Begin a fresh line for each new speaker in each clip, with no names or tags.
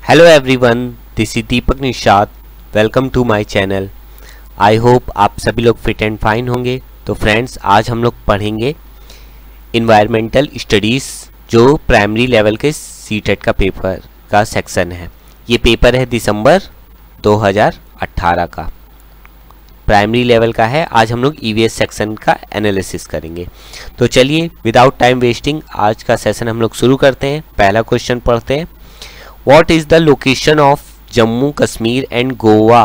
Hello everyone, this is Deepak Nishad. Welcome to my channel. I hope आप सभी लोग fit and fine होंगे। तो फ्रेंड्स, आज हम लोग पढ़ेंगे इन्वायरमेंटल स्टडीज़, जो प्राइमरी लेवल के सीटेट का पेपर का सेक्शन है। ये पेपर है दिसंबर 2018 का, प्राइमरी लेवल का है। आज हम लोग ईवीएस सेक्शन का एनालिसिस करेंगे। तो चलिए विदाउट टाइम वेस्टिंग आज का सेशन हम लोग शुरू करते हैं। पहला क्वेश्चन पढ़ते हैं। What is the location of Jammu Kashmir and Goa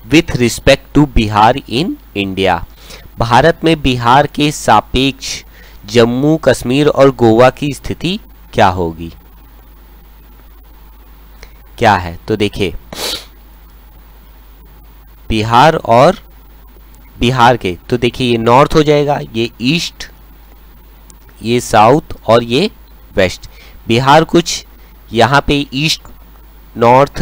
with respect to Bihar in India? Bharat में बिहार के सापेक्ष जम्मू कश्मीर और गोवा की स्थिति क्या होगी, क्या है? तो देखिए, बिहार और बिहार के, तो देखिए ये नॉर्थ हो जाएगा, ये ईस्ट, ये साउथ और ये वेस्ट। बिहार कुछ यहाँ पे ईस्ट नॉर्थ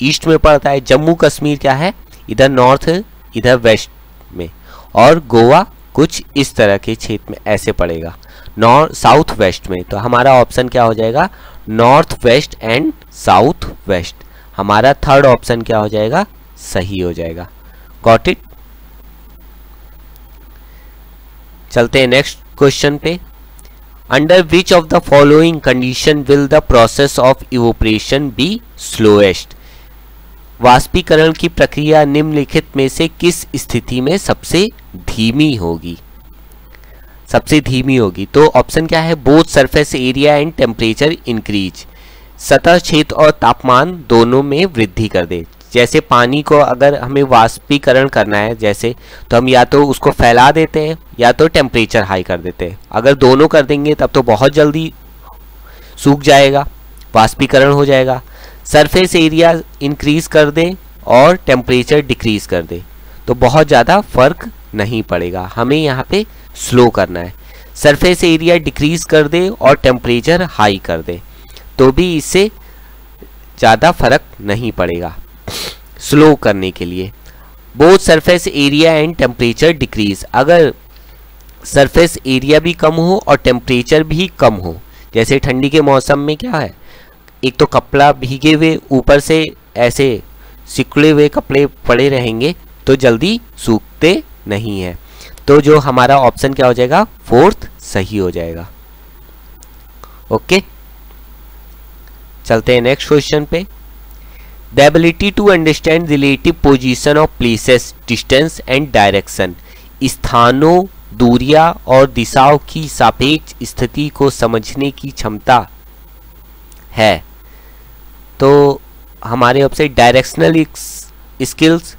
ईस्ट में पड़ता है। जम्मू कश्मीर क्या है, इधर नॉर्थ इधर वेस्ट में, और गोवा कुछ इस तरह के क्षेत्र में ऐसे पड़ेगा, नॉर्थ साउथ वेस्ट में। तो हमारा ऑप्शन क्या हो जाएगा, north west and south west. हमारा थर्ड ऑप्शन क्या हो जाएगा, सही हो जाएगा। Got it. चलते हैं नेक्स्ट क्वेश्चन पे। Under which of the following condition will the process of evaporation be slowest? वाष्पीकरण की प्रक्रिया निम्नलिखित में से किस स्थिति में सबसे धीमी होगी? सबसे धीमी होगी तो ऑप्शन क्या है, both surface area and temperature increase, सतह क्षेत्र और तापमान दोनों में वृद्धि कर दे। जैसे पानी को अगर हमें वाष्पीकरण करना है जैसे, तो हम या तो उसको फैला देते हैं या तो टेम्परेचर हाई कर देते हैं। अगर दोनों कर देंगे तब तो बहुत जल्दी सूख जाएगा, वाष्पीकरण हो जाएगा। सरफेस एरिया इंक्रीज कर दे और टेम्परेचर डिक्रीज कर दे तो बहुत ज़्यादा फर्क नहीं पड़ेगा। हमें यहाँ पे स्लो करना है। सरफेस एरिया डिक्रीज कर दे और टेम्परेचर हाई कर दे तो भी इससे ज़्यादा फर्क नहीं पड़ेगा। स्लो करने के लिए both surface area and temperature decrease, अगर सरफेस एरिया भी कम हो और टेम्परेचर भी कम हो, जैसे ठंडी के मौसम में क्या है, एक तो कपड़ा भीगे हुए ऊपर से ऐसे सिकुड़े हुए कपड़े पड़े रहेंगे तो जल्दी सूखते नहीं हैं। तो जो हमारा ऑप्शन क्या हो जाएगा, फोर्थ सही हो जाएगा। ओके, चलते हैं नेक्स्ट क्वेश्चन पे। The ability to understand relative position of places, distance and direction, स्थानों, दूरियां और दिशाओं की सापेक्ष स्थिति को समझने की क्षमता है। तो हमारे अब से डायरेक्शनल स्किल्स,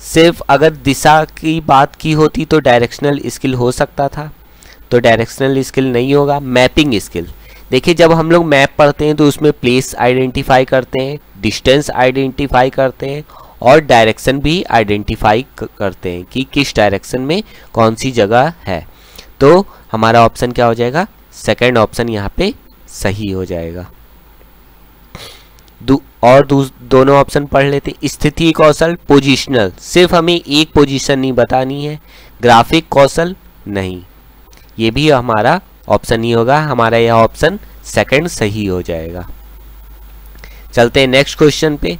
सिर्फ अगर दिशा की बात की होती तो डायरेक्शनल स्किल हो सकता था, तो डायरेक्शनल स्किल नहीं होगा। मैपिंग स्किल, देखिए जब हम लोग मैप पढ़ते हैं तो उसमें प्लेस आइडेंटिफाई करते हैं, डिस्टेंस आइडेंटिफाई करते हैं और डायरेक्शन भी आइडेंटिफाई करते हैं कि किस डायरेक्शन में कौन सी जगह है। तो हमारा ऑप्शन क्या हो जाएगा, सेकंड ऑप्शन यहाँ पे सही हो जाएगा। दोनों ऑप्शन पढ़ लेते। स्थिति कौशल, पोजिशनल, सिर्फ हमें एक पोजीशन नहीं बतानी है, ग्राफिक कौशल नहीं, ये भी हमारा ऑप्शन ही होगा। हमारा यह ऑप्शन सेकंड सही हो जाएगा। चलते हैं नेक्स्ट क्वेश्चन पे।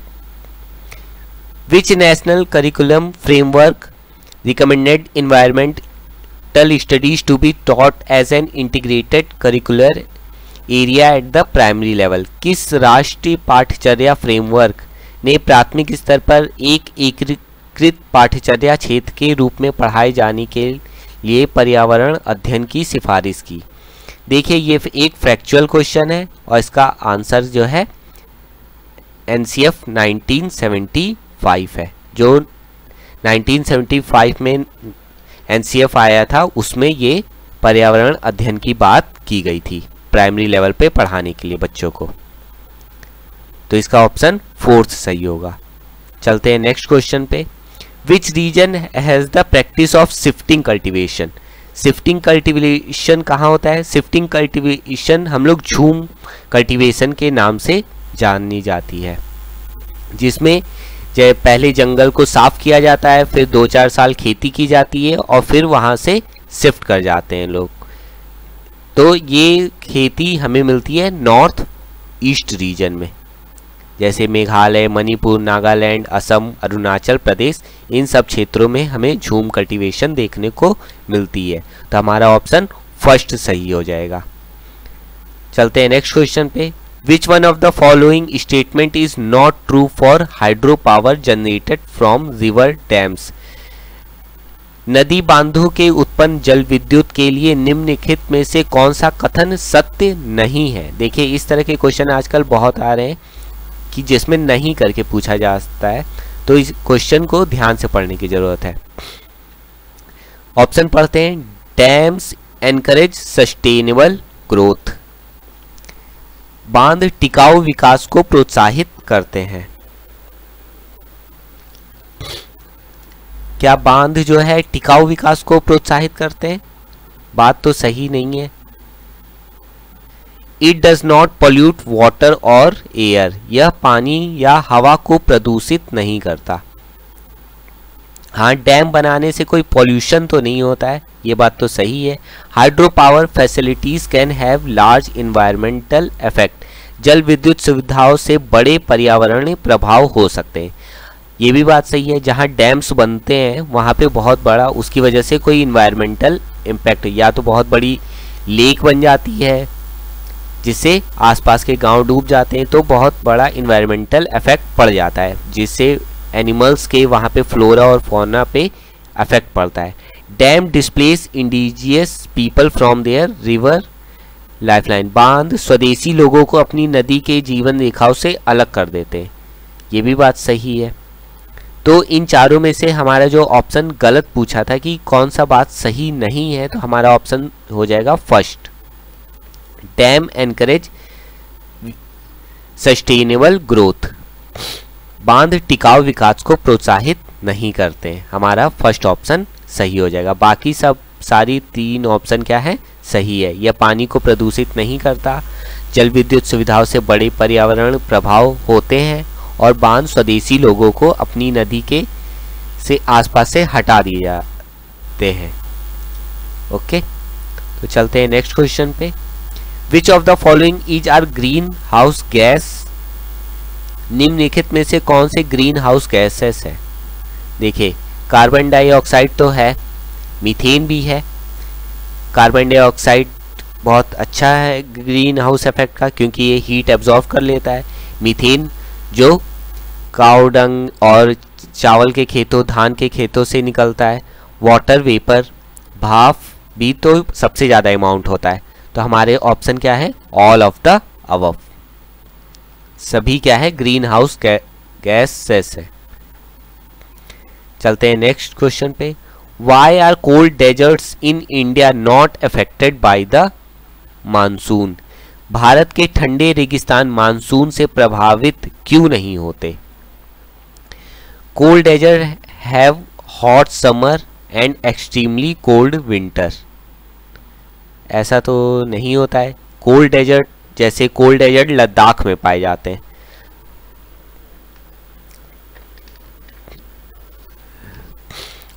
Which national curriculum framework recommended environmental studies to be taught as an integrated curricular area at the primary level? किस राष्ट्रीय पाठ्यचर्या फ्रेमवर्क ने प्राथमिक स्तर पर एक एकीकृत पाठ्यचर्या क्षेत्र के रूप में पढ़ाए जाने के लिए पर्यावरण अध्ययन की सिफारिश की? देखिए ये एक फैक्चुअल क्वेश्चन है और इसका आंसर जो है एनसीएफ 1975 है। जो 1975 में एनसीएफ आया था उसमें ये पर्यावरण अध्ययन की बात की गई थी प्राइमरी लेवल पे पढ़ाने के लिए बच्चों को। तो इसका ऑप्शन फोर्थ सही होगा। चलते हैं नेक्स्ट क्वेश्चन पे। Which region has the practice of shifting cultivation? Shifting cultivation कहाँ होता है? शिफ्टिंग कल्टिवेशन हम लोग झूम कल्टिवेशन के नाम से जानी जाती है, जिसमें जब पहले जंगल को साफ किया जाता है, फिर 2-4 साल खेती की जाती है और फिर वहाँ से शिफ्ट कर जाते हैं लोग। तो ये खेती हमें मिलती है नॉर्थ ईस्ट रीजन में। जैसे मेघालय, मणिपुर, नागालैंड, असम, अरुणाचल प्रदेश, इन सब क्षेत्रों में हमें झूम कल्टीवेशन देखने को मिलती है। तो हमारा ऑप्शन फर्स्ट सही हो जाएगा। चलते हैं नेक्स्ट क्वेश्चन पे। Which one of the following statement is not true for hydro power generated from river dams. नदी बांधों के उत्पन्न जल विद्युत के लिए निम्नलिखित में से कौन सा कथन सत्य नहीं है। देखिए इस तरह के क्वेश्चन आजकल बहुत आ रहे हैं कि जिसमें नहीं करके पूछा जा सकता है, तो इस क्वेश्चन को ध्यान से पढ़ने की जरूरत है। ऑप्शन पढ़ते हैं। Dams encourage sustainable growth. बांध टिकाऊ विकास को प्रोत्साहित करते हैं। क्या बांध जो है टिकाऊ विकास को प्रोत्साहित करते हैं? बात तो सही नहीं है। It does not pollute water और एयर। यह पानी या हवा को प्रदूषित नहीं करता। हाँ, डैम बनाने से कोई पॉल्यूशन तो नहीं होता है, ये बात तो सही है। Hydro power facilities can have large environmental effect. जल विद्युत सुविधाओं से बड़े पर्यावरणीय प्रभाव हो सकते हैं, ये भी बात सही है। जहाँ डैम्स बनते हैं वहाँ पे बहुत बड़ा उसकी वजह से कोई इन्वायरमेंटल इम्पैक्ट, या तो बहुत बड़ी लेक बन जाती है जिससे आसपास के गांव डूब जाते हैं, तो बहुत बड़ा इन्वायरमेंटल इफेक्ट पड़ जाता है, जिससे एनिमल्स के वहाँ पे फ्लोरा और फौना पे इफेक्ट पड़ता है। Dam displace indigenous people from their river lifeline. बांध स्वदेशी लोगों को अपनी नदी के जीवन रेखाओं से अलग कर देते हैं, ये भी बात सही है। तो इन चारों में से हमारा जो ऑप्शन गलत पूछा था कि कौन सा बात सही नहीं है, तो हमारा ऑप्शन हो जाएगा first. Dam encourage sustainable growth. बांध टिकाऊ विकास को प्रोत्साहित नहीं करते हैं, हमारा फर्स्ट ऑप्शन सही हो जाएगा। बाकी सब सारी तीन ऑप्शन क्या है, सही है। यह पानी को प्रदूषित नहीं करता, जल विद्युत सुविधाओं से बड़े पर्यावरण प्रभाव होते हैं, और बांध स्वदेशी लोगों को अपनी नदी के से आसपास से हटा दिए जाते हैं। ओके, तो चलते हैं नेक्स्ट क्वेश्चन पे। Which of the following is are green house gas. निम्नलिखित में से कौन से ग्रीन हाउस गैसेस है? देखिए कार्बन डाइऑक्साइड तो है, मीथेन भी है। कार्बन डाइऑक्साइड बहुत अच्छा है ग्रीन हाउस इफेक्ट का, क्योंकि ये हीट एब्जॉर्ब कर लेता है। मीथेन जो काऊ डंग और चावल के खेतों, धान के खेतों से निकलता है। वाटर वेपर, भाप भी तो सबसे ज़्यादा अमाउंट होता है। तो हमारे ऑप्शन क्या है, ऑल ऑफ द अबव, सभी क्या है ग्रीन हाउस गैसेस है। चलते हैं नेक्स्ट क्वेश्चन पे। Why are cold deserts in India not affected by the monsoon. भारत के ठंडे रेगिस्तान मानसून से प्रभावित क्यों नहीं होते? Cold desert have hot summer and extremely cold winter. ऐसा तो नहीं होता है। कोल्ड डेजर्ट, जैसे कोल्ड डेजर्ट लद्दाख में पाए जाते हैं।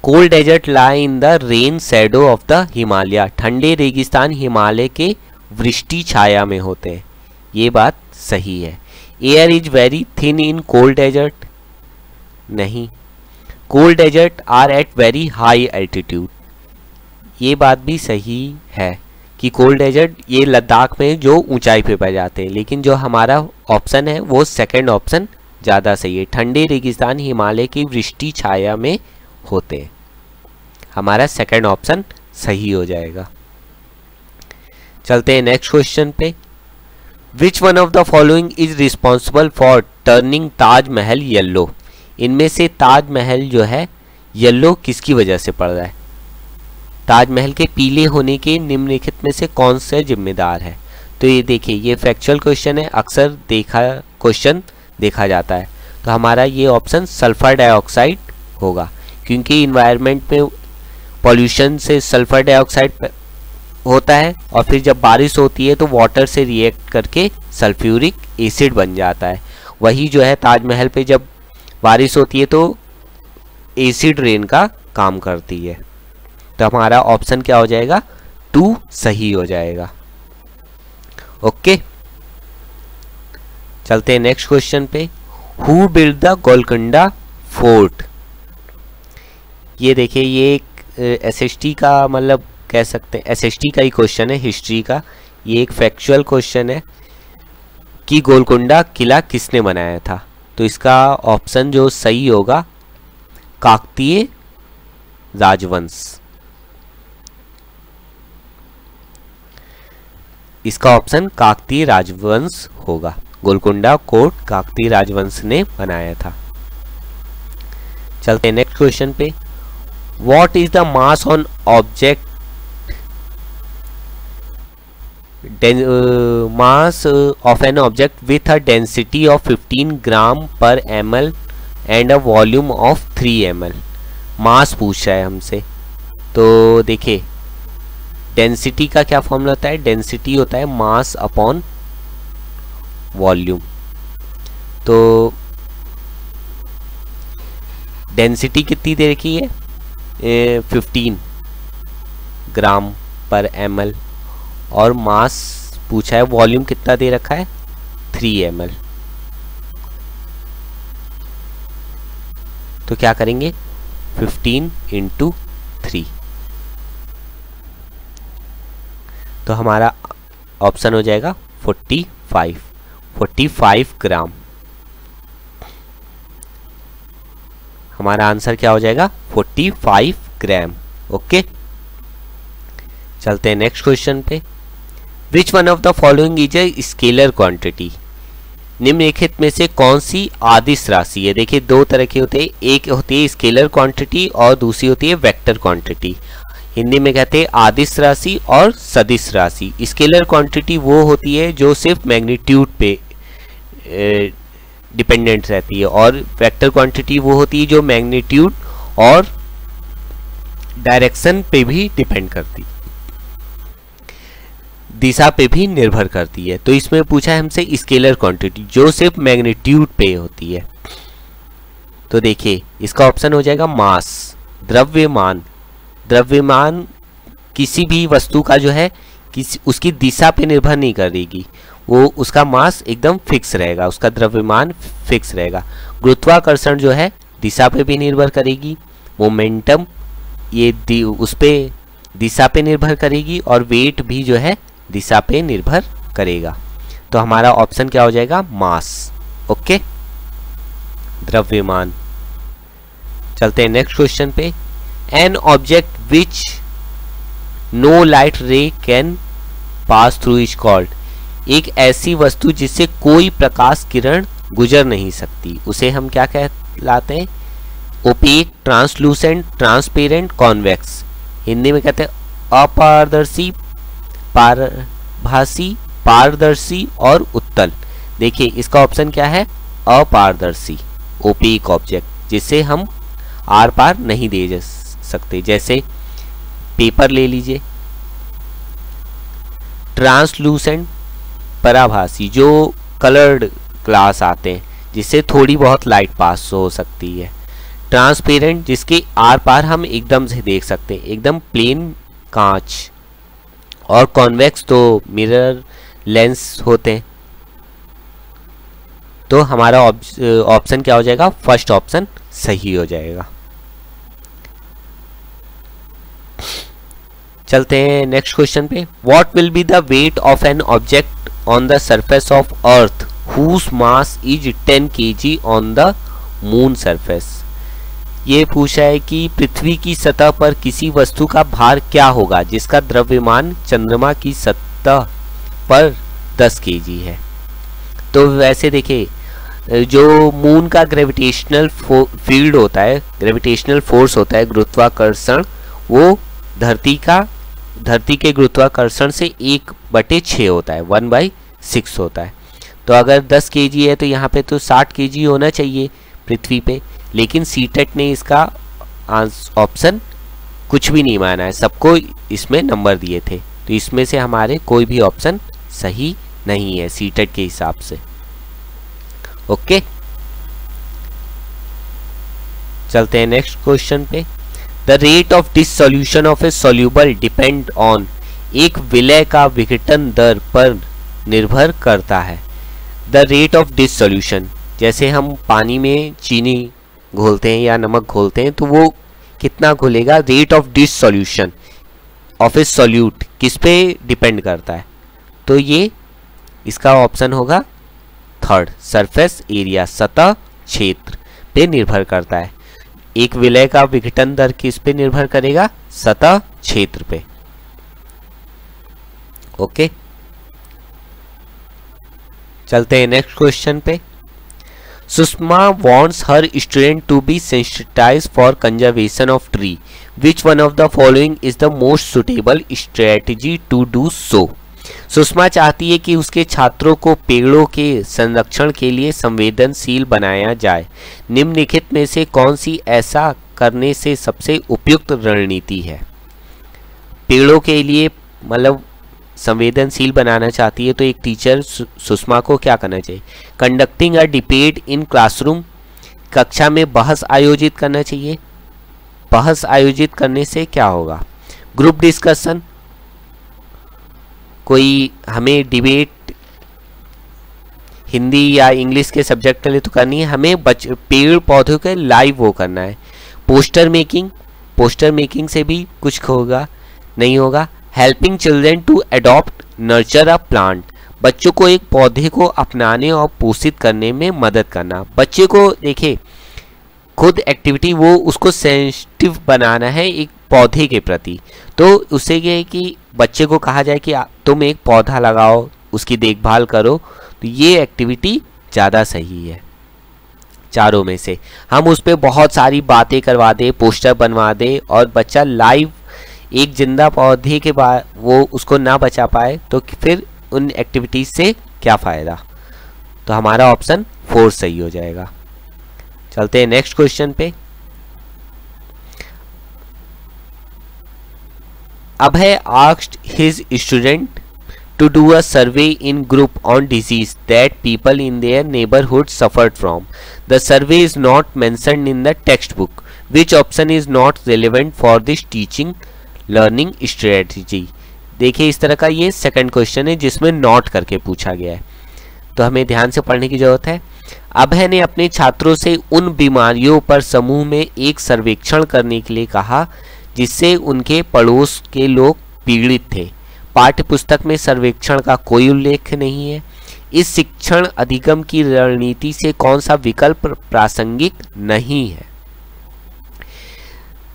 Cold desert lie in the rain shadow of the Himalaya. ठंडे रेगिस्तान हिमालय के वृष्टि छाया में होते हैं, ये बात सही है। Air is very thin in cold desert, नहीं। Cold desert are at very high altitude, ये बात भी सही है कि कोल्ड डेजर्ट ये लद्दाख में जो ऊंचाई पे पाए जाते हैं, लेकिन जो हमारा ऑप्शन है वो सेकंड ऑप्शन ज़्यादा सही है। ठंडे रेगिस्तान हिमालय की वृष्टि छाया में होते हैं, हमारा सेकंड ऑप्शन सही हो जाएगा। चलते हैं नेक्स्ट क्वेश्चन पे। Which one of the following is responsible for turning Taj Mahal yellow. इनमें से ताजमहल जो है येलो किसकी वजह से पड़ रहा है? ताजमहल के पीले होने के निम्नलिखित में से कौन से जिम्मेदार है? तो ये देखिए, ये फैक्चुअल क्वेश्चन है, अक्सर क्वेश्चन देखा जाता है। तो हमारा ये ऑप्शन सल्फर डाइऑक्साइड होगा, क्योंकि इन्वायरमेंट में पॉल्यूशन से सल्फर डाइऑक्साइड होता है, और फिर जब बारिश होती है तो वाटर से रिएक्ट करके सल्फ्यूरिक एसिड बन जाता है। वही जो है ताजमहल पे जब बारिश होती है तो एसिड रेन का काम करती है। तो हमारा ऑप्शन क्या हो जाएगा, 2 सही हो जाएगा। ओके, चलते हैं नेक्स्ट क्वेश्चन पे। Who build the Golconda fort. ये देखिए, ये एक एसएसटी का मतलब कह सकते हैं एसएसटी का ही क्वेश्चन है, हिस्ट्री का। ये एक फैक्चुअल क्वेश्चन है कि गोलकुंडा किला किसने बनाया था। तो इसका ऑप्शन जो सही होगा काकतीय राजवंश। इसका ऑप्शन काकतीय राजवंश होगा। गोलकुंडा कोट काकतीय राजवंश ने बनाया था। चलते हैं नेक्स्ट क्वेश्चन पे। What is the mass on object mass of an object with a density of 15 gram per ml and a volume of 3 ml। मास पूछ रहा है हमसे। तो देखिए, डेंसिटी का क्या फॉर्मूला होता है? डेंसिटी होता है मास अपॉन वॉल्यूम। तो डेंसिटी कितनी दे रखी है? 15 ग्राम पर ml और मास पूछा है, वॉल्यूम कितना दे रखा है? 3 ml। तो क्या करेंगे? 15 इंटू 3। तो हमारा ऑप्शन हो जाएगा 45 ग्राम। हमारा आंसर क्या हो जाएगा? 45 ग्राम। ओके, चलते हैं नेक्स्ट क्वेश्चन पे। Which one of the following is a scalar quantity. निम्नलिखित में से कौन सी आदिश राशि है? देखिए, दो तरह के होते हैं, एक होती है स्केलर क्वांटिटी और दूसरी होती है वेक्टर क्वांटिटी। हिंदी में कहते हैं आदिश राशि और सदिश राशि। स्केलर क्वांटिटी वो होती है जो सिर्फ मैग्नीट्यूड पे डिपेंडेंट रहती है, और वेक्टर क्वांटिटी वो होती है जो मैग्नीट्यूड और डायरेक्शन पे भी डिपेंड करती है, दिशा पे भी निर्भर करती है। तो इसमें पूछा है हमसे स्केलर क्वांटिटी जो सिर्फ मैग्नीट्यूड पे होती है। तो देखिए, इसका ऑप्शन हो जाएगा मास। द्रव्यमान। द्रव्यमान किसी भी वस्तु का जो है उसकी दिशा पे निर्भर नहीं करेगी, वो उसका मास एकदम फिक्स रहेगा, उसका द्रव्यमान फिक्स रहेगा। गुरुत्वाकर्षण जो है दिशा पे भी निर्भर करेगी, मोमेंटम ये उस पे दिशा पे निर्भर करेगी, और वेट भी जो है दिशा पे निर्भर करेगा। तो हमारा ऑप्शन क्या हो जाएगा? मास। ओके, द्रव्यमान। चलते हैं नेक्स्ट क्वेश्चन पे। An object which no light ray can pass through is called. एक ऐसी वस्तु जिससे कोई प्रकाश किरण गुजर नहीं सकती, उसे हम क्या कहलाते हैं? Opaque, translucent, transparent, convex. Hindi में कहते हैं अपारदर्शी, पारभासी, पारदर्शी और उत्तल। देखिए, इसका ऑप्शन क्या है? अपारदर्शी, ओपेक ऑब्जेक्ट जिसे हम आर पार नहीं दे सकते, जैसे पेपर ले लीजिए। ट्रांसलूसेंट, पराभासी, जो कलर्ड ग्लास आते हैं जिससे थोड़ी बहुत लाइट पास हो सकती है। ट्रांसपेरेंट, जिसके आर पार हम एकदम से देख सकते हैं, एकदम प्लेन कांच। और कॉन्वेक्स तो मिरर लेंस होते हैं। तो हमारा ऑप्शन क्या हो जाएगा? फर्स्ट ऑप्शन सही हो जाएगा। चलते हैं नेक्स्ट क्वेश्चन पे। What will be the weight of an object on the surface of earth whose mass is 10 kg on the moon surface. ये पूछा है कि पृथ्वी की सतह पर किसी वस्तु का भार क्या होगा जिसका द्रव्यमान चंद्रमा की सतह पर 10 kg है। तो वैसे देखिए, जो मून का ग्रेविटेशनल फील्ड होता है, ग्रेविटेशनल फोर्स होता है, गुरुत्वाकर्षण, वो धरती के गुरुत्वाकर्षण से 1/6 होता है, 1/6 होता है। तो अगर 10 kg है तो यहाँ पे तो 60 kg होना चाहिए पृथ्वी पे, लेकिन सीटेट ने इसका ऑप्शन कुछ भी नहीं माना है, सबको इसमें नंबर दिए थे। तो इसमें से हमारे कोई भी ऑप्शन सही नहीं है सीटेट के हिसाब से। ओके, चलते हैं नेक्स्ट क्वेश्चन पे। The rate of dissolution of A soluble depend on. एक विलय का विघटन दर पर निर्भर करता है। द रेट ऑफ डिसोल्यूशन, जैसे हम पानी में चीनी घोलते हैं या नमक घोलते हैं तो वो कितना घुलेगा, rate of dissolution of a solute किस पे डिपेंड करता है, तो ये इसका ऑप्शन होगा थर्ड, सरफेस एरिया, सतह क्षेत्र पे निर्भर करता है। एक विलय का विघटन दर किस पे निर्भर करेगा, सतह क्षेत्र पे। ओके, चलते हैं नेक्स्ट क्वेश्चन पे। Sushma wants her student to be sensitized for conservation of tree. Which one of the following is the most suitable strategy to do so? Sushma चाहती है कि उसके छात्रों को पेड़ों के संरक्षण के लिए संवेदनशील बनाया जाए। निम्नलिखित में से कौन सी ऐसा करने से सबसे उपयुक्त रणनीति है? पेड़ों के लिए मतलब संवेदनशील बनाना चाहती है तो एक टीचर सुषमा को क्या करना चाहिए? Conducting a debate in classroom, कक्षा में बहस आयोजित करना चाहिए। बहस आयोजित करने से क्या होगा? ग्रुप डिस्कशन, कोई हमें डिबेट हिंदी या इंग्लिश के सब्जेक्ट के लिए तो करनी है, हमें पेड़ पौधों के लाइव वो करना है। पोस्टर मेकिंग, पोस्टर मेकिंग से भी कुछ होगा नहीं होगा। Helping children to adopt nurture a plant, बच्चों को एक पौधे को अपनाने और पोषित करने में मदद करना। बच्चे को देखिए खुद एक्टिविटी वो उसको सेंसिटिव बनाना है एक पौधे के प्रति, तो उससे ये है कि बच्चे को कहा जाए कि तुम एक पौधा लगाओ, उसकी देखभाल करो, तो ये एक्टिविटी ज़्यादा सही है। चारों में से हम उस पर बहुत सारी बातें करवा दें, पोस्टर बनवा दें और बच्चा लाइव एक जिंदा पौधे के बाद वो उसको ना बचा पाए तो फिर उन एक्टिविटीज से क्या फ़ायदा? तो हमारा ऑप्शन 4 सही हो जाएगा। चलते हैं नेक्स्ट क्वेश्चन पे। अभय asked his student to do a survey in group on disease that people in their neighborhood suffered from. The survey is not mentioned in the textbook. Which option is not relevant for this teaching learning strategy? देखिए इस तरह का ये second question है जिसमें note करके पूछा गया है, तो हमें ध्यान से पढ़ने की जरूरत है। अभय ने अपने छात्रों से उन बीमारियों पर समूह में एक सर्वेक्षण करने के लिए कहा जिससे उनके पड़ोस के लोग पीड़ित थे। पाठ्यपुस्तक में सर्वेक्षण का कोई उल्लेख नहीं है। इस शिक्षण अधिगम की रणनीति से कौन सा विकल्प प्रासंगिक नहीं है?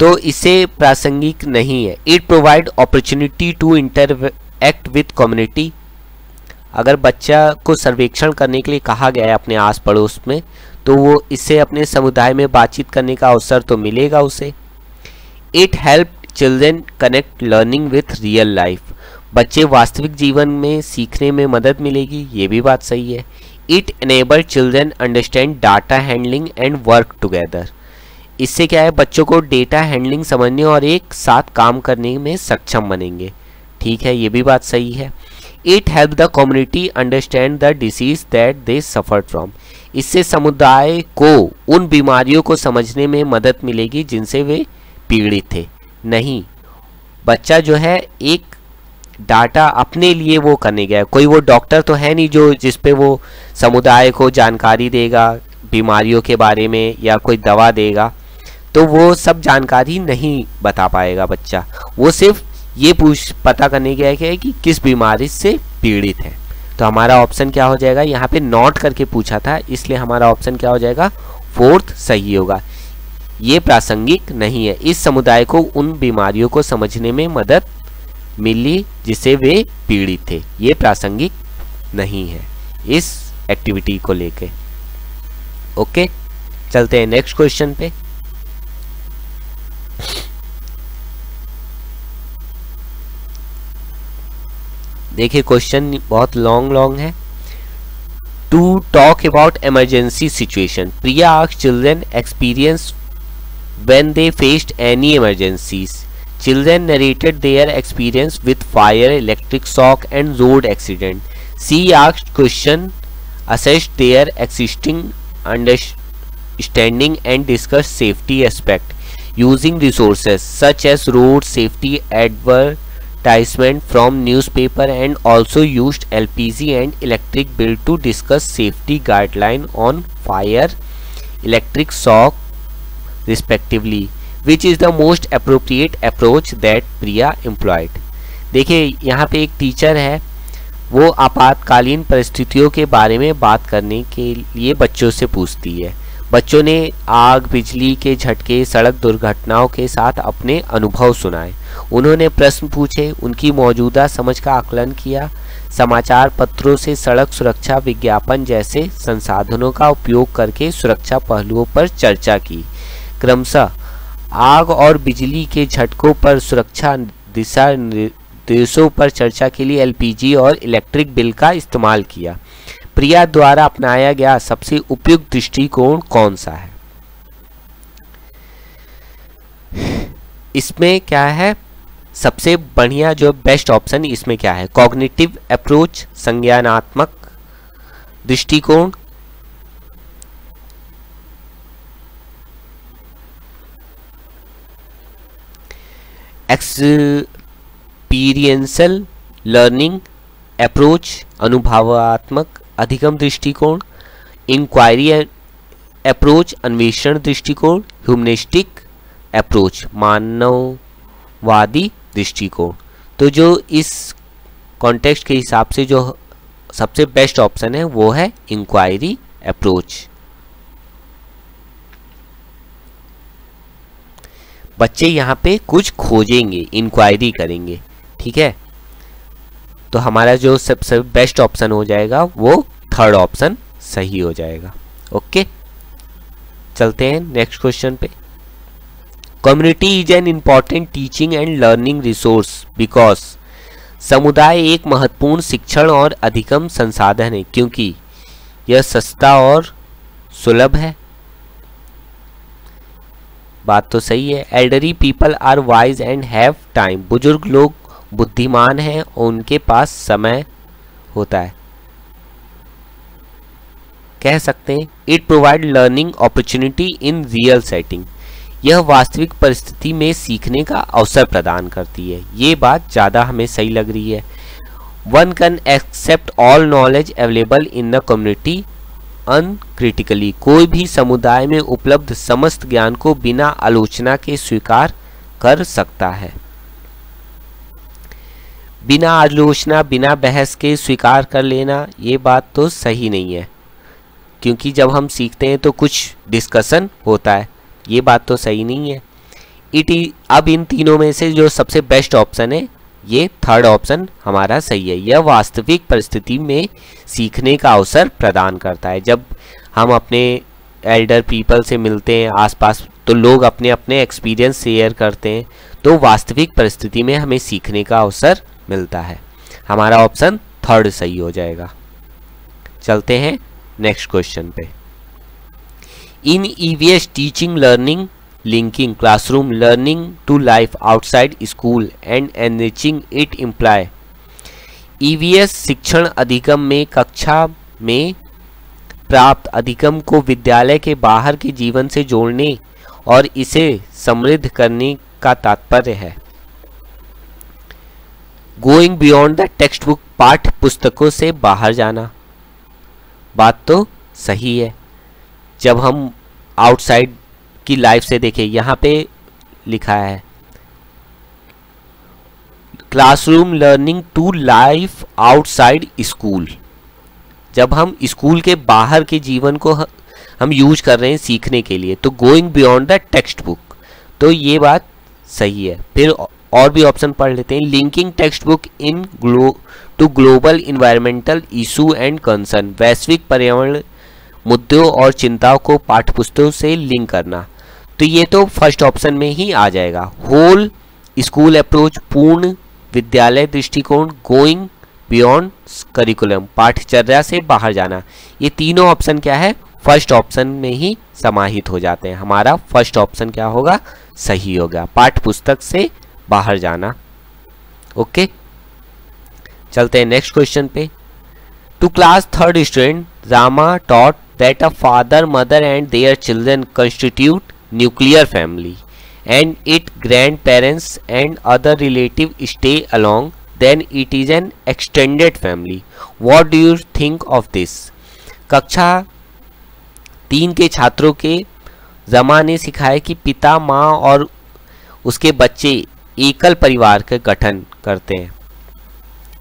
तो इसे प्रासंगिक नहीं है। It provide opportunity to interact with community, अगर बच्चा को सर्वेक्षण करने के लिए कहा गया है अपने आस पड़ोस में तो वो इससे अपने समुदाय में बातचीत करने का अवसर तो मिलेगा उसे। It help children connect learning with real life, बच्चे वास्तविक जीवन में सीखने में मदद मिलेगी, ये भी बात सही है। It enable children understand data handling and work together, इससे क्या है बच्चों को डेटा हैंडलिंग समझने और एक साथ काम करने में सक्षम बनेंगे, ठीक है, ये भी बात सही है। It help the community understand the disease that they suffered from, इससे समुदाय को उन बीमारियों को समझने में मदद मिलेगी जिनसे वे पीड़ित थे। नहीं, बच्चा जो है एक डाटा अपने लिए वो करने गया है, कोई वो डॉक्टर तो है नहीं जो जिस पे वो समुदाय को जानकारी देगा बीमारियों के बारे में या कोई दवा देगा, तो वो सब जानकारी नहीं बता पाएगा बच्चा। वो सिर्फ ये पता करने गया है कि किस बीमारी से पीड़ित है। तो हमारा ऑप्शन क्या हो जाएगा? यहाँ पे नोट करके पूछा था इसलिए हमारा ऑप्शन क्या हो जाएगा? 4th सही होगा। ये प्रासंगिक नहीं है। इस समुदाय को उन बीमारियों को समझने में मदद मिली जिससे वे पीड़ित थे, ये प्रासंगिक नहीं है इस एक्टिविटी को लेके। ओके, चलते हैं नेक्स्ट क्वेश्चन पे। देखिए क्वेश्चन बहुत लॉन्ग है। To talk about emergency situation, Priya asked children experience when they faced any emergencies. Children narrated their experience with fire, electric shock and road accident. She asked question, assessed their existing understanding and discussed safety aspect using resources such as road safety advertisement from newspaper and also used LPG and electric bill to discuss safety guideline on fire, electric shock respectively, which is the most appropriate approach that Priya employed. देखिए यहाँ पे एक teacher है, वो आपातकालीन परिस्थितियों के बारे में बात करने के लिए बच्चों से पूछती है। बच्चों ने आग, बिजली के झटके, सड़क दुर्घटनाओं के साथ अपने अनुभव सुनाए। उन्होंने प्रश्न पूछे, उनकी मौजूदा समझ का आकलन किया, समाचार पत्रों से सड़क सुरक्षा विज्ञापन जैसे संसाधनों का उपयोग करके सुरक्षा पहलुओं पर चर्चा की। क्रमशः आग और बिजली के झटकों पर सुरक्षा दिशा निर्देशों पर चर्चा के लिए LPG और इलेक्ट्रिक बिल का इस्तेमाल किया। प्रिया द्वारा अपनाया गया सबसे उपयुक्त दृष्टिकोण कौन सा है? इसमें क्या है सबसे बढ़िया जो बेस्ट ऑप्शन इसमें क्या है? कॉग्निटिव अप्रोच, संज्ञानात्मक दृष्टिकोण, एक्सपीरियंशियल लर्निंग अप्रोच, अनुभवात्मक अधिगम दृष्टिकोण, इंक्वायरी अप्रोच, अन्वेषण दृष्टिकोण, ह्यूमनिस्टिक अप्रोच, मानववादी दृष्टिकोण। तो जो इस कॉन्टेक्स्ट के हिसाब से जो सबसे बेस्ट ऑप्शन है वो है इंक्वायरी अप्रोच। बच्चे यहाँ पे कुछ खोजेंगे, इंक्वायरी करेंगे, ठीक है। तो हमारा जो सबसे बेस्ट ऑप्शन हो जाएगा वो थर्ड ऑप्शन सही हो जाएगा। ओके, चलते हैं नेक्स्ट क्वेश्चन पे। Community is an important teaching and learning resource because समुदाय एक महत्वपूर्ण शिक्षण और अधिगम संसाधन है क्योंकि यह सस्ता और सुलभ है। बात तो सही है। Elderly people are wise and have time, बुजुर्ग लोग बुद्धिमान हैं और उनके पास समय होता है। कह सकते हैं it provide learning opportunity in real setting, यह वास्तविक परिस्थिति में सीखने का अवसर प्रदान करती है। ये बात ज़्यादा हमें सही लग रही है। One can accept all knowledge available in the community uncritically, कोई भी समुदाय में उपलब्ध समस्त ज्ञान को बिना आलोचना के स्वीकार कर सकता है। बिना आलोचना, बिना बहस के स्वीकार कर लेना, ये बात तो सही नहीं है, क्योंकि जब हम सीखते हैं तो कुछ डिस्कशन होता है। ये बात तो सही नहीं है। अब इन तीनों में से जो सबसे बेस्ट ऑप्शन है ये थर्ड ऑप्शन हमारा सही है। यह वास्तविक परिस्थिति में सीखने का अवसर प्रदान करता है। जब हम अपने एल्डर पीपल से मिलते हैं आसपास, तो लोग अपने अपने एक्सपीरियंस शेयर करते हैं, तो वास्तविक परिस्थिति में हमें सीखने का अवसर मिलता है। हमारा ऑप्शन थर्ड सही हो जाएगा। चलते हैं नेक्स्ट क्वेश्चन पे। इन EVS teaching learning linking classroom learning to life outside school and enriching it imply, EVS शिक्षण अधिगम में कक्षा में प्राप्त अधिगम को विद्यालय के बाहर के जीवन से जोड़ने और इसे समृद्ध करने का तात्पर्य है। Going beyond the text book, पाठ्य पुस्तकों से बाहर जाना। बात तो सही है। जब हम आउटसाइड की लाइफ से देखें, यहाँ पे लिखा है classroom learning to life outside school. जब हम स्कूल के बाहर के जीवन को हम यूज कर रहे हैं सीखने के लिए, तो going beyond the text book, तो ये बात सही है। फिर और भी ऑप्शन पढ़ लेते हैं। Linking text book into global environmental issue and concern, वैश्विक पर्यावरण मुद्दों और चिंताओं को पाठ्यपुस्तकों से लिंक करना, तो ये तो फर्स्ट ऑप्शन में ही आ जाएगा। होल स्कूल अप्रोच, पूर्ण विद्यालय दृष्टिकोण, गोइंग बियॉन्ड करिकुलम, पाठ्यचर्या से बाहर जाना, ये तीनों ऑप्शन क्या है फर्स्ट ऑप्शन में ही समाहित हो जाते हैं। हमारा फर्स्ट ऑप्शन क्या होगा सही होगा, पाठ्य पुस्तक से बाहर जाना। ओके, चलते हैं नेक्स्ट क्वेश्चन पे। To class third student, Rama taught that a father, mother and their children constitute nuclear family and its grandparents and other relatives stay along, then it is an extended family. What do you think of this? कक्षा 3 के छात्रों के जमा ने सिखाया कि पिता, माँ और उसके बच्चे एकल परिवार का गठन करते हैं।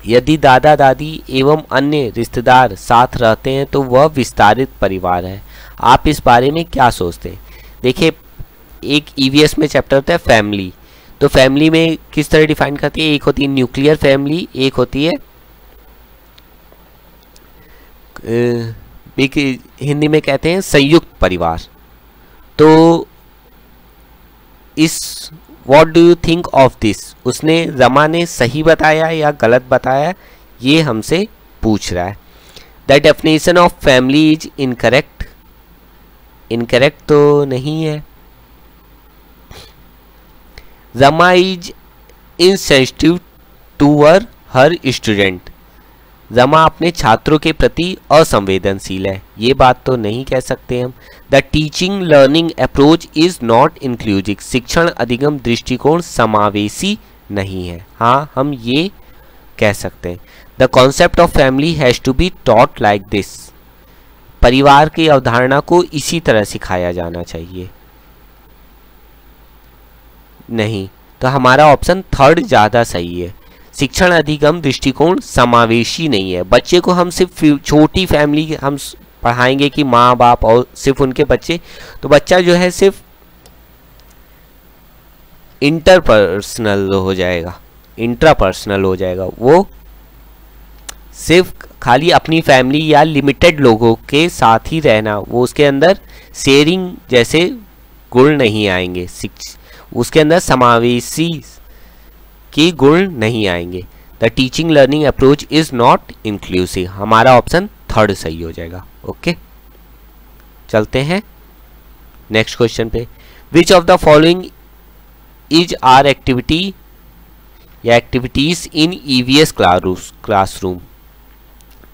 यदि दादा दादी एवं अन्य रिश्तेदार साथ रहते हैं तो वह विस्तारित परिवार है। आप इस बारे में क्या सोचते हैं? देखिए, एक ईवीएस में चैप्टर होता है फैमिली, तो फैमिली में किस तरह डिफाइन करती है? एक होती है न्यूक्लियर फैमिली, एक होती है हिंदी में कहते हैं संयुक्त परिवार। तो इस what do you think of this? उसने रमा ने सही बताया या गलत बताया, ये हमसे पूछ रहा है। The definition of family is incorrect. Incorrect तो नहीं है। Rama is insensitive toward her student. Rama अपने छात्रों के प्रति असंवेदनशील है, ये बात तो नहीं कह सकते हम। The teaching learning approach is not inclusive. शिक्षण अधिगम दृष्टिकोण समावेशी नहीं है, हाँ हम ये कह सकते हैं। The concept of family has to be taught like this. परिवार की अवधारणा को इसी तरह सिखाया जाना चाहिए। नहीं, तो हमारा ऑप्शन थर्ड ज़्यादा सही है। शिक्षण अधिगम दृष्टिकोण समावेशी नहीं है। बच्चे को हम सिर्फ छोटी फैमिली हम पढ़ाएंगे कि माँ बाप और सिर्फ उनके बच्चे, तो बच्चा जो है सिर्फ इंटरपर्सनल हो जाएगा, इंट्रापर्सनल हो जाएगा। वो सिर्फ खाली अपनी फैमिली या लिमिटेड लोगों के साथ ही रहना, वो उसके अंदर शेयरिंग जैसे गुण नहीं आएंगे, उसके अंदर समावेशी के गुण नहीं आएंगे। The teaching learning approach is not inclusive. हमारा ऑप्शन थर्ड सही हो जाएगा। ओके, चलते हैं नेक्स्ट क्वेश्चन पे। Which of the following is are activity या एक्टिविटीज इन ईवीएस क्लासरूम?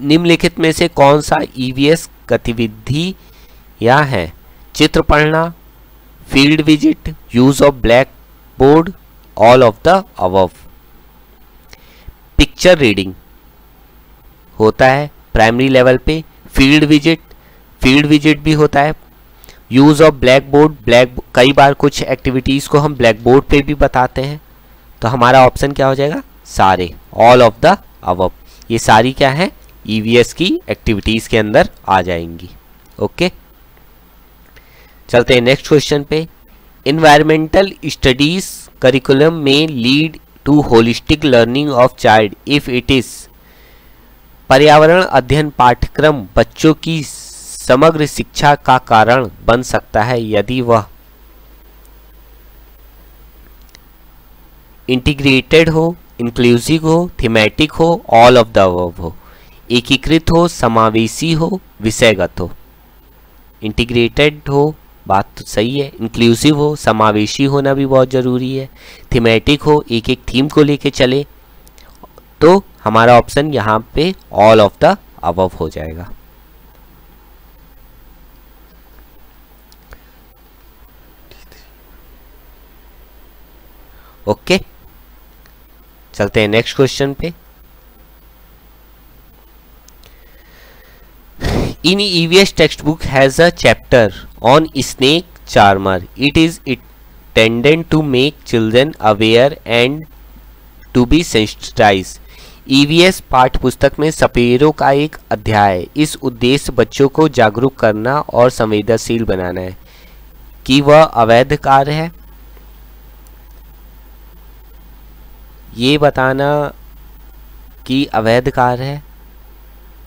निम्नलिखित में से कौन सा ईवीएस गतिविधि या है? चित्र पढ़ना, field visit, use of black board, all of the above. Picture reading होता है प्राइमरी लेवल पे, फील्ड विजिट भी होता है, यूज ऑफ ब्लैक बोर्ड, कई बार कुछ एक्टिविटीज को हम ब्लैक बोर्ड पे भी बताते हैं। तो हमारा ऑप्शन क्या हो जाएगा? सारे, ऑल ऑफ द अबव। ये सारी क्या है? ईवीएस की एक्टिविटीज के अंदर आ जाएंगी। ओके, चलते हैं नेक्स्ट क्वेश्चन पे। इन्वायरमेंटल स्टडीज करिकुलम में lead to holistic learning of child if it is. पर्यावरण अध्ययन पाठ्यक्रम बच्चों की समग्र शिक्षा का कारण बन सकता है यदि वह इंटीग्रेटेड हो, इंक्लूसिव हो, थीमेटिक हो, ऑल ऑफ द अबव हो, एकीकृत हो, समावेशी हो, विषयगत हो। इंटीग्रेटेड हो, बात तो सही है। इंक्लूसिव हो, समावेशी होना भी बहुत ज़रूरी है। थीमेटिक हो, एक एक थीम को लेके चले, तो हमारा ऑप्शन यहाँ पे ऑल ऑफ द अबव हो जाएगा। ओके, चलते हैं नेक्स्ट क्वेश्चन पे। In EVS textbook has a chapter on snake charmer. It is intended to make children aware and to be sensitized. EVS पाठ्य पुस्तक में सपेरों का एक अध्याय है। इस उद्देश्य बच्चों को जागरूक करना और संवेदनशील बनाना है कि वह अवैध कार्य है। ये बताना कि अवैध कार्य है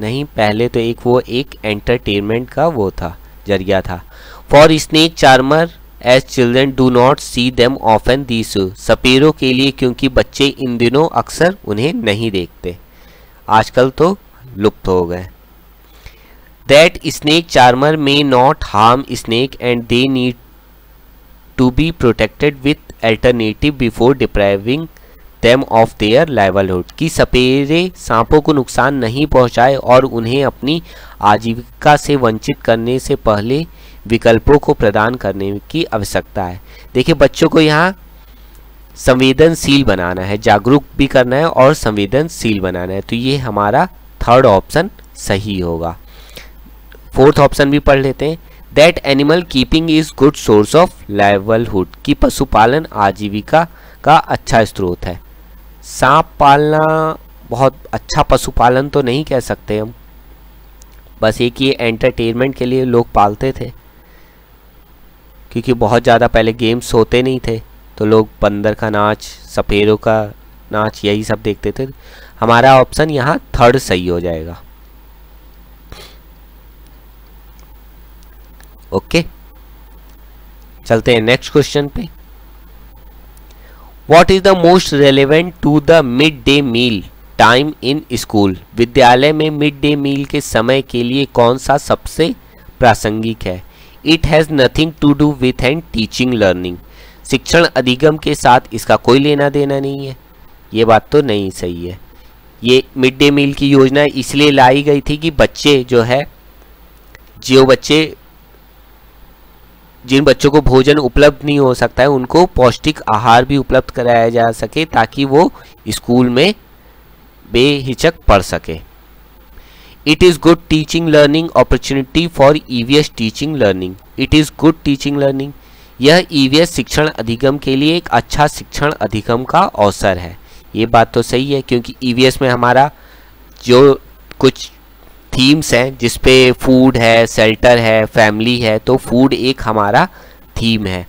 नहीं, पहले तो एक एंटरटेनमेंट का वो था, जरिया था। For snake charmer as children do not see them often these. सपेरों के लिए क्योंकि बच्चे इन दिनों अक्सर उन्हें नहीं देखते, आजकल तो लुप्त हो गए। That snake charmer may not harm snake and they need to be protected with alternative before depriving them of their livelihood. कि सपेरे सांपों को नुकसान नहीं पहुंचाए और उन्हें अपनी आजीविका से वंचित करने से पहले विकल्पों को प्रदान करने की आवश्यकता है। देखिए बच्चों को यहाँ संवेदनशील बनाना है, जागरूक भी करना है और संवेदनशील बनाना है, तो ये हमारा थर्ड ऑप्शन सही होगा। फोर्थ ऑप्शन भी पढ़ लेते हैं। That animal keeping is good source of livelihood, कि पशुपालन आजीविका का अच्छा स्रोत है। सांप पालना बहुत अच्छा पशुपालन तो नहीं कह सकते हम, बस एक ये एंटरटेनमेंट के लिए लोग पालते थे, क्योंकि बहुत ज़्यादा पहले गेम्स होते नहीं थे, तो लोग बंदर का नाच, सपेरों का नाच, यही सब देखते थे। हमारा ऑप्शन यहाँ थर्ड सही हो जाएगा। ओके, चलते हैं नेक्स्ट क्वेश्चन पे। What is the most relevant to the mid day meal time in school, विद्यालय में मिड डे मील के समय के लिए कौन सा सबसे प्रासंगिक है। It has nothing to do with and teaching learning, शिक्षण अधिगम के साथ इसका कोई लेना देना नहीं है। ये बात तो नहीं सही है। ये मिड डे मील की योजना इसलिए लाई गई थी कि बच्चे जिन बच्चों को भोजन उपलब्ध नहीं हो सकता है उनको पौष्टिक आहार भी उपलब्ध कराया जा सके, ताकि वो स्कूल में बेहिचक पढ़ सके। It is good teaching learning opportunity for EVS teaching learning, it is good teaching learning, यह ईवीएस शिक्षण अधिगम के लिए एक अच्छा शिक्षण अधिगम का अवसर है। ये बात तो सही है, क्योंकि ईवीएस में हमारा जो कुछ थीम्स हैं जिसपे फूड है, शेल्टर है, फैमिली है, तो फूड एक हमारा थीम है,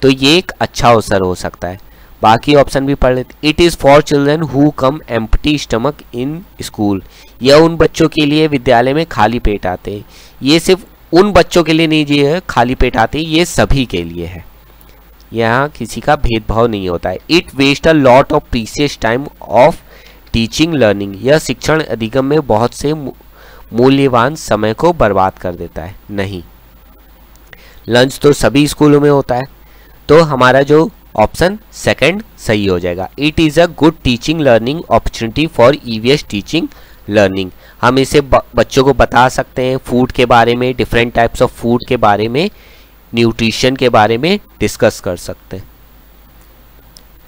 तो ये एक अच्छा अवसर हो सकता है। बाकी ऑप्शन भी पढ़ लेते। It is for children who come empty stomach in school, यह उन बच्चों के लिए विद्यालय में खाली पेट आते हैं। ये सिर्फ उन बच्चों के लिए नहीं जो खाली पेट आते, ये सभी के लिए है, यहाँ किसी का भेदभाव नहीं होता है। It waste a lot of precious time of teaching learning, यह शिक्षण अधिगम में बहुत से मूल्यवान समय को बर्बाद कर देता है। नहीं, लंच तो सभी स्कूलों में होता है, तो हमारा जो ऑप्शन सेकंड सही हो जाएगा। It is a good teaching learning opportunity for EVS teaching learning, हम इसे बच्चों को बता सकते हैं फूड के बारे में, डिफरेंट टाइप्स ऑफ फूड के बारे में, न्यूट्रिशन के बारे में डिस्कस कर सकते हैं।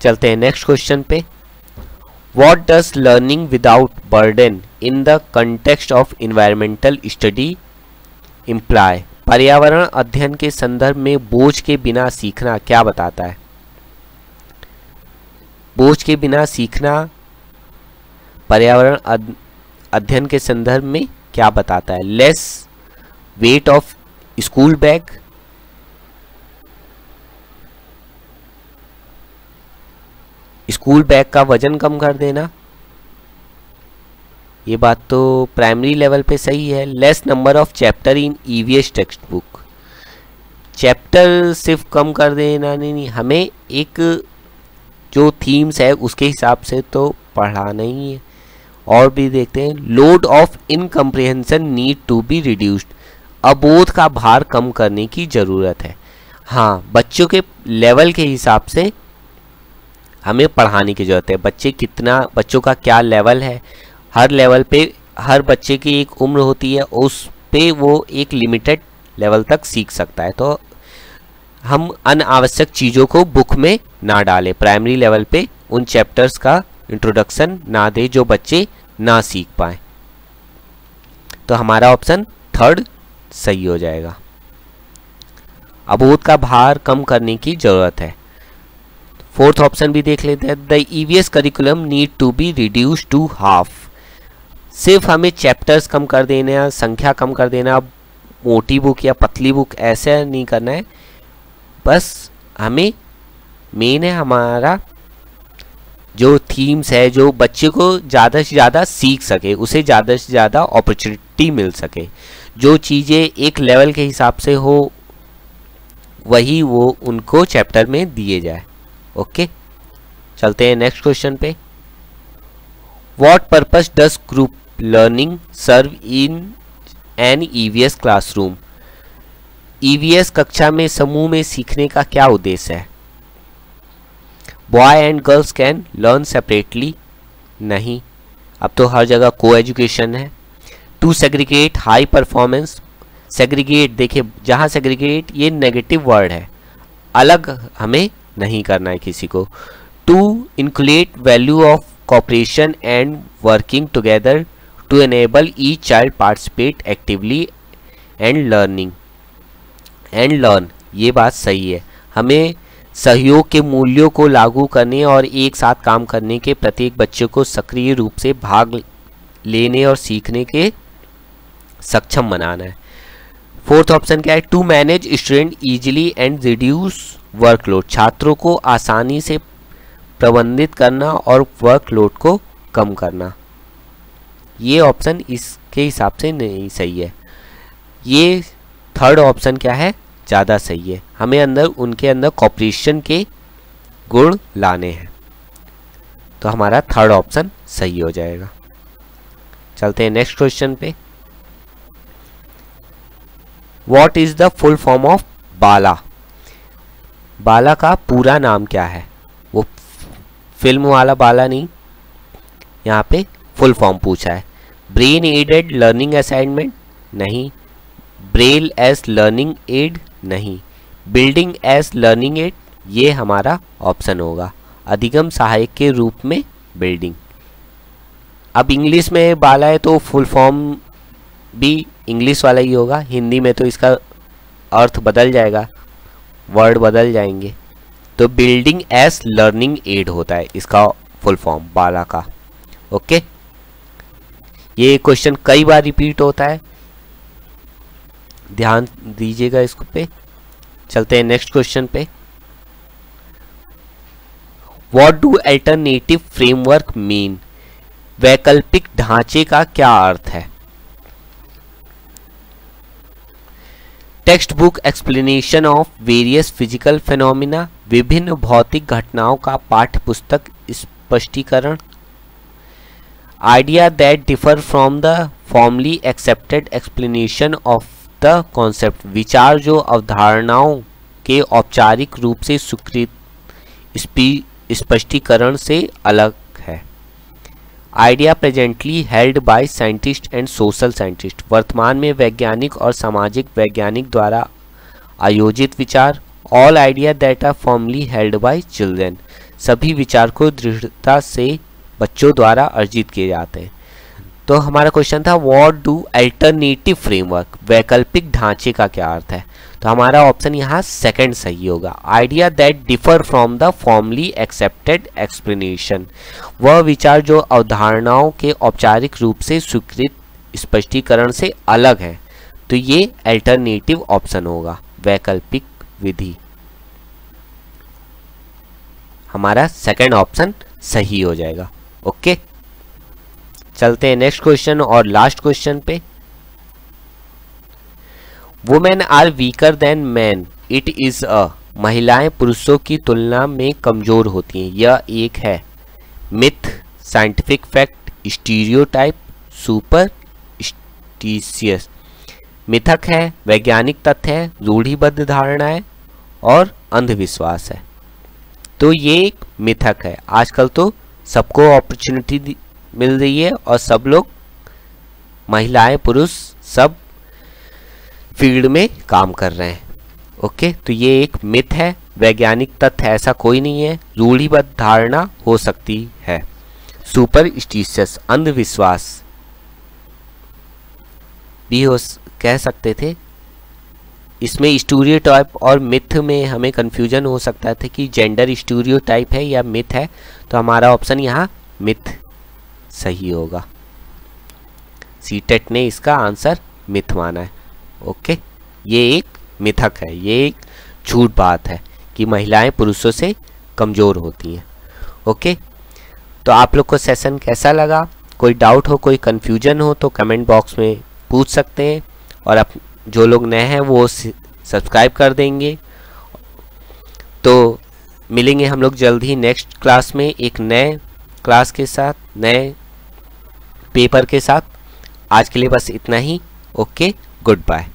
चलते हैं नेक्स्ट क्वेश्चन पे। What does learning without burden in the context of environmental study imply? पर्यावरण अध्ययन के संदर्भ में बोझ के बिना सीखना क्या बताता है। बोझ के बिना सीखना पर्यावरण अध्ययन के संदर्भ में क्या बताता है। Less weight of school bag, school bag का वजन कम कर देना, ये बात तो प्राइमरी लेवल पे सही है। Less number of chapter in EVS text book, chapter सिर्फ कम कर देना नहीं, हमें एक जो थीम्स है उसके हिसाब से तो पढ़ाना ही है। और भी देखते हैं। Load of incomprehension need to be reduced, अबोध का भार कम करने की ज़रूरत है। हाँ, बच्चों के लेवल के हिसाब से हमें पढ़ाने की ज़रूरत है। बच्चों का क्या लेवल है, हर लेवल पे हर बच्चे की एक उम्र होती है, उस पे वो एक लिमिटेड लेवल तक सीख सकता है। तो हम अनावश्यक चीज़ों को बुक में ना डालें, प्राइमरी लेवल पे उन चैप्टर्स का इंट्रोडक्शन ना दे जो बच्चे ना सीख पाए। तो हमारा ऑप्शन थर्ड सही हो जाएगा। अबोध का भार कम करने की ज़रूरत है। फोर्थ ऑप्शन भी देख लेते हैं। The EVS curriculum need to be reduce to half, सिर्फ हमें चैप्टर्स कम कर देना, संख्या कम कर देना, मोटी बुक या पतली बुक ऐसे नहीं करना है। बस हमें मेन है हमारा जो थीम्स है, जो बच्चे को ज़्यादा से ज़्यादा सीख सके, उसे ज़्यादा से ज़्यादा अपॉर्चुनिटी मिल सके, जो चीज़ें एक लेवल के हिसाब से हो वही वो उनको चैप्टर में दिए जाए। ओके, चलते हैं नेक्स्ट क्वेश्चन पे। What purpose does group learning serve in an EVS classroom, EVS कक्षा में समूह में सीखने का क्या उद्देश्य है। Boy and girls can learn separately, नहीं, अब तो हर जगह को एजुकेशन है। To segregate high performance, segregate, देखिए जहाँ सेग्रीगेट ये नेगेटिव वर्ड है, अलग हमें नहीं करना है किसी को। To include value of cooperation and working together to enable each child participate actively and learn, ये बात सही है। हमें सहयोग के मूल्यों को लागू करने और एक साथ काम करने के प्रत्येक बच्चे को सक्रिय रूप से भाग लेने और सीखने के सक्षम बनाना है। फोर्थ ऑप्शन क्या है? To manage student easily and reduce workload, छात्रों को आसानी से प्रबंधित करना और वर्कलोड को कम करना। ये ऑप्शन इसके हिसाब से नहीं सही है। ये थर्ड ऑप्शन क्या है? ज़्यादा सही है। हमें उनके अंदर कॉपरेशन के गुण लाने हैं, तो हमारा थर्ड ऑप्शन सही हो जाएगा। चलते हैं नेक्स्ट क्वेश्चन पे। What is the full form of BALA? BALA का पूरा नाम क्या है? वो फिल्म वाला बाला नहीं, यहाँ पे फुल फॉर्म पूछा है। ब्रेन एडेड लर्निंग असाइनमेंट नहीं, ब्रेल एज लर्निंग एड नहीं, बिल्डिंग एज लर्निंग एड ये हमारा ऑप्शन होगा। अधिगम सहायक के रूप में बिल्डिंग। अब इंग्लिश में बाला है तो फुल फॉर्म भी इंग्लिश वाला ही होगा, हिंदी में तो इसका अर्थ बदल जाएगा, वर्ड बदल जाएंगे, तो बिल्डिंग एज लर्निंग एड होता है इसका फुल फॉर्म बाला का। ओके, ये क्वेश्चन कई बार रिपीट होता है, ध्यान दीजिएगा इसको पे। चलते हैं नेक्स्ट क्वेश्चन पे। What do alternative framework mean? वैकल्पिक ढांचे का क्या अर्थ है? Text book explanation of various physical phenomena, विभिन्न भौतिक घटनाओं का पाठ्य पुस्तक स्पष्टीकरण। Idea that differ from the formally accepted explanation of the concept, विचार जो अवधारणाओं के औपचारिक रूप से स्वीकृत स्पष्टीकरण से अलग है। Idea presently held by scientist and social scientist, वर्तमान में वैज्ञानिक और सामाजिक वैज्ञानिक द्वारा आयोजित विचार। All idea that are formally held by children, सभी विचार को दृढ़ता से बच्चों द्वारा अर्जित किए जाते हैं। तो हमारा क्वेश्चन था व्हाट डू अल्टरनेटिव फ्रेमवर्क, वैकल्पिक ढांचे का क्या अर्थ है? तो हमारा ऑप्शन यहाँ सेकंड सही होगा। Idea that differ from the formally accepted explanation, वह विचार जो अवधारणाओं के औपचारिक रूप से स्वीकृत स्पष्टीकरण से अलग है, तो ये अल्टरनेटिव ऑप्शन होगा, वैकल्पिक विधि। हमारा सेकंड ऑप्शन सही हो जाएगा। ओके, चलते हैं नेक्स्ट क्वेश्चन और लास्ट क्वेश्चन पे। Women are weaker than man, it is a, महिलाएं पुरुषों की तुलना में कमजोर होती हैं, यह एक है। Myth, scientific fact, stereotype, superstitious. मिथक है, वैज्ञानिक तथ्य है, रूढ़िबद्ध धारणा है और अंधविश्वास है। तो ये एक मिथक है। आजकल तो सबको अपॉर्चुनिटी मिल रही है और सब लोग, महिलाएं पुरुष सब फील्ड में काम कर रहे हैं। ओके, तो ये एक मिथ है, वैज्ञानिक तथ्य ऐसा कोई नहीं है, रूढ़िबद्ध धारणा हो सकती है। सुपरस्टिशियस, अंधविश्वास भी कह सकते थे। इसमें स्टीरियोटाइप और मिथ में हमें कंफ्यूजन हो सकता था कि जेंडर स्टीरियोटाइप है या मिथ है, तो हमारा ऑप्शन यहाँ मिथ सही होगा। सीटेट ने इसका आंसर मिथ माना है। ओके, ये एक मिथक है, ये एक झूठ बात है कि महिलाएं पुरुषों से कमज़ोर होती हैं। ओके, तो आप लोग को सेशन कैसा लगा? कोई डाउट हो, कोई कन्फ्यूजन हो तो कमेंट बॉक्स में पूछ सकते हैं, और जो लोग नए हैं वो सब्सक्राइब कर देंगे। तो मिलेंगे हम लोग जल्द ही नेक्स्ट क्लास में एक नए क्लास के साथ, नए पेपर के साथ। आज के लिए बस इतना ही। Okay, good bye.